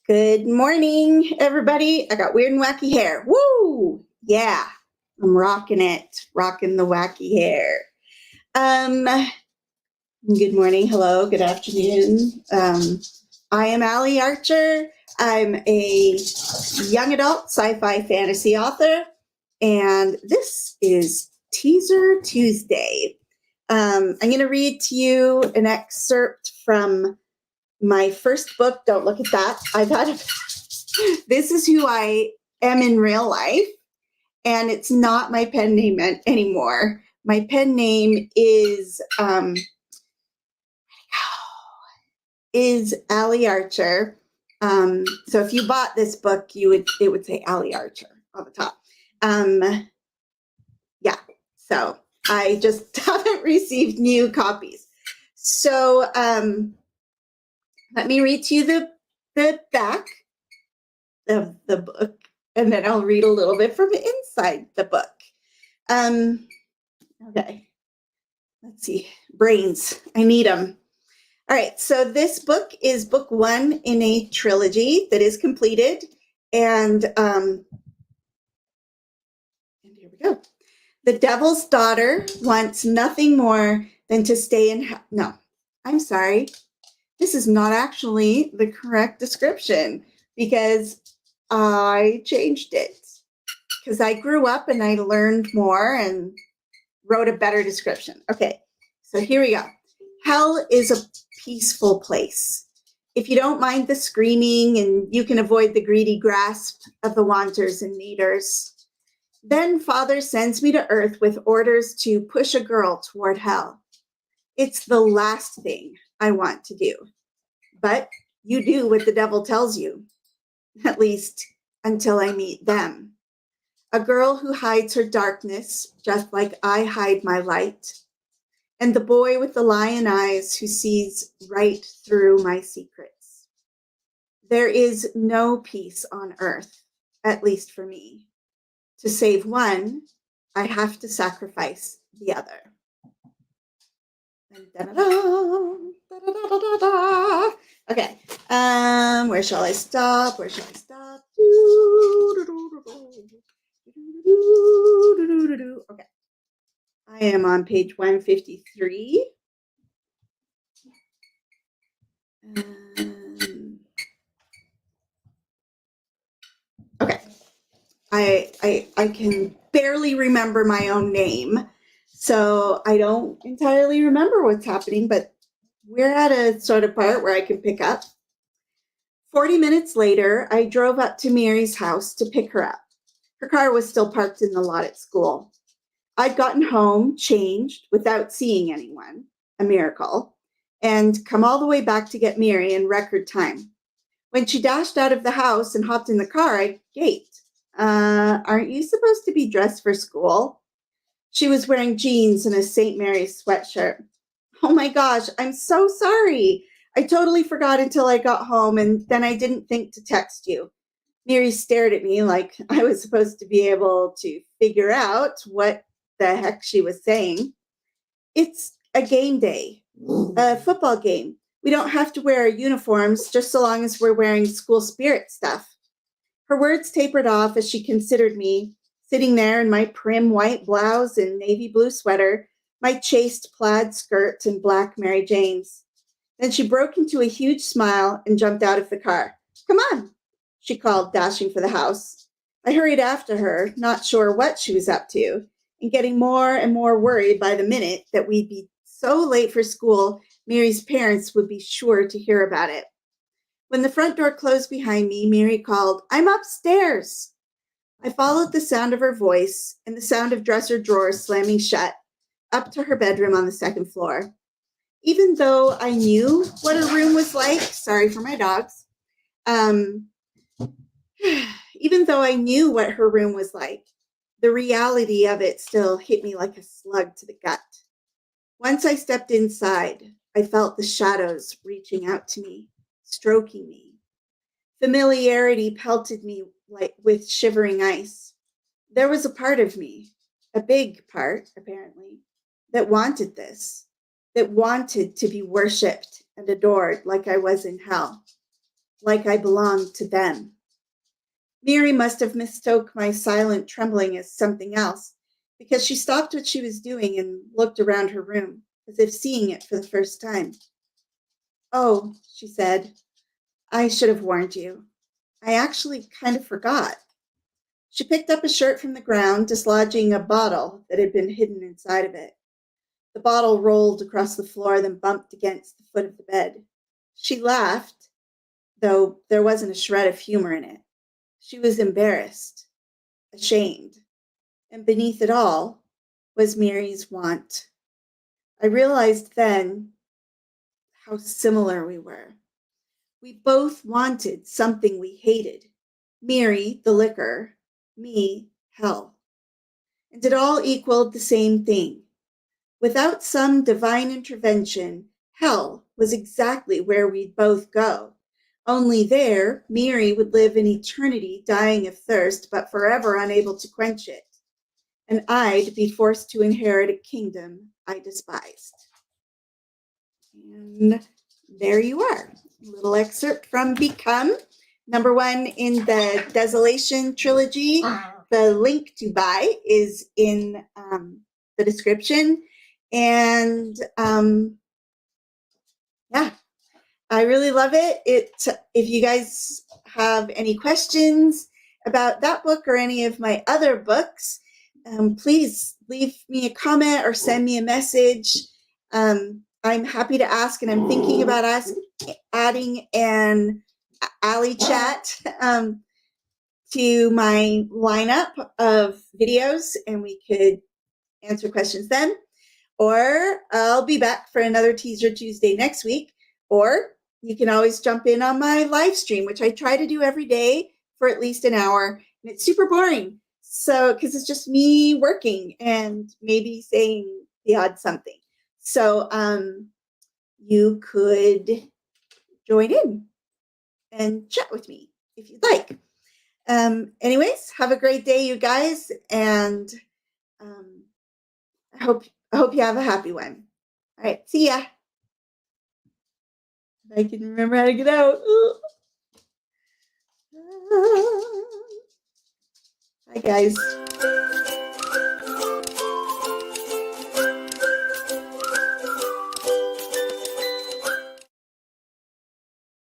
Good morning, everybody. I got weird and wacky hair. Woo! Yeah, I'm rocking it. Rocking the wacky hair. Um, Good morning, hello, good afternoon. I am Allie Archer. I'm a young adult sci-fi fantasy author, and this is Teaser Tuesday. I'm going to read to you an excerpt from my first book. Don't look at that. I've had this is who I am in real life, and it's not my pen name anymore. My pen name is Allie Archer. So if you bought this book, it would say Allie Archer on the top. Yeah. So I just haven't received new copies. So let me read to you the back of the book, and then I'll read a little bit from inside the book. Okay, let's see. Brains, I need them. All right, so this book is book one in a trilogy that is completed, and here we go. The Devil's Daughter wants nothing more than to stay in. No, I'm sorry. This is not actually the correct description because I changed it. Because I grew up and I learned more and wrote a better description. Okay, so here we go. Hell is a peaceful place. If you don't mind the screaming and you can avoid the greedy grasp of the wanters and needers, then Father sends me to earth with orders to push a girl toward hell. It's the last thing I want to do. But you do what the devil tells you, at least until I meet them. A girl who hides her darkness, just like I hide my light, and the boy with the lion eyes who sees right through my secrets. There is no peace on earth, at least for me. To save one, I have to sacrifice the other. Okay, where shall I stop? Where shall I stop? Okay. I am on page 153. Okay. I can barely remember my own name, so I don't entirely remember what's happening, but we're at a sort of part where I can pick up. 40 minutes later, I drove up to Mary's house to pick her up. Her car was still parked in the lot at school. I'd gotten home, changed, without seeing anyone, a miracle, and come all the way back to get Mary in record time. When she dashed out of the house and hopped in the car, I gaped. Aren't you supposed to be dressed for school? She was wearing jeans and a St. Mary's sweatshirt. Oh my gosh, I'm so sorry. I totally forgot until I got home, and then I didn't think to text you. Mary stared at me like I was supposed to be able to figure out what the heck she was saying. It's a game day, a football game. We don't have to wear our uniforms just so long as we're wearing school spirit stuff. Her words tapered off as she considered me, sitting there in my prim white blouse and navy blue sweater, my chaste plaid skirt and black Mary Janes. Then she broke into a huge smile and jumped out of the car. Come on, she called, dashing for the house. I hurried after her, not sure what she was up to, and getting more and more worried by the minute that we'd be so late for school, Mary's parents would be sure to hear about it. When the front door closed behind me, Mary called, I'm upstairs. I followed the sound of her voice and the sound of dresser drawers slamming shut, up to her bedroom on the second floor. Even though I knew what her room was like, sorry for my dogs, even though I knew what her room was like, the reality of it still hit me like a slug to the gut. Once I stepped inside, I felt the shadows reaching out to me, stroking me. Familiarity pelted me like with shivering ice. There was a part of me, a big part, apparently, that wanted this, that wanted to be worshipped and adored like I was in hell. like I belonged to them. Mary must have mistook my silent trembling as something else, because she stopped what she was doing and looked around her room, as if seeing it for the first time. Oh, she said, I should have warned you. I actually kind of forgot. She picked up a shirt from the ground, dislodging a bottle that had been hidden inside of it. The bottle rolled across the floor, then bumped against the foot of the bed. She laughed, though there wasn't a shred of humor in it. She was embarrassed, ashamed, and beneath it all was Mary's want. I realized then how similar we were. We both wanted something we hated. Mary, the liquor, me, hell. And it all equaled the same thing. Without some divine intervention, hell was exactly where we'd both go. Only there, Mary would live in eternity dying of thirst, but forever unable to quench it. And I'd be forced to inherit a kingdom I despised. And there you are. A little excerpt from Become, number 1 in the Desolation trilogy. The link to buy is in the description. And yeah, I really love it. If you guys have any questions about that book or any of my other books, please leave me a comment or send me a message. I'm happy to ask, and I'm thinking about adding an alley chat to my lineup of videos, and we could answer questions then. Or I'll be back for another Teaser Tuesday next week. Or you can always jump in on my live stream, which I try to do every day for at least an hour. And it's super boring. So, because it's just me working and maybe saying the odd something. So, you could join in and chat with me if you'd like. Anyways, have a great day, you guys. And I hope you have a happy one. All right, see ya. I can remember how to get out. Hi, guys.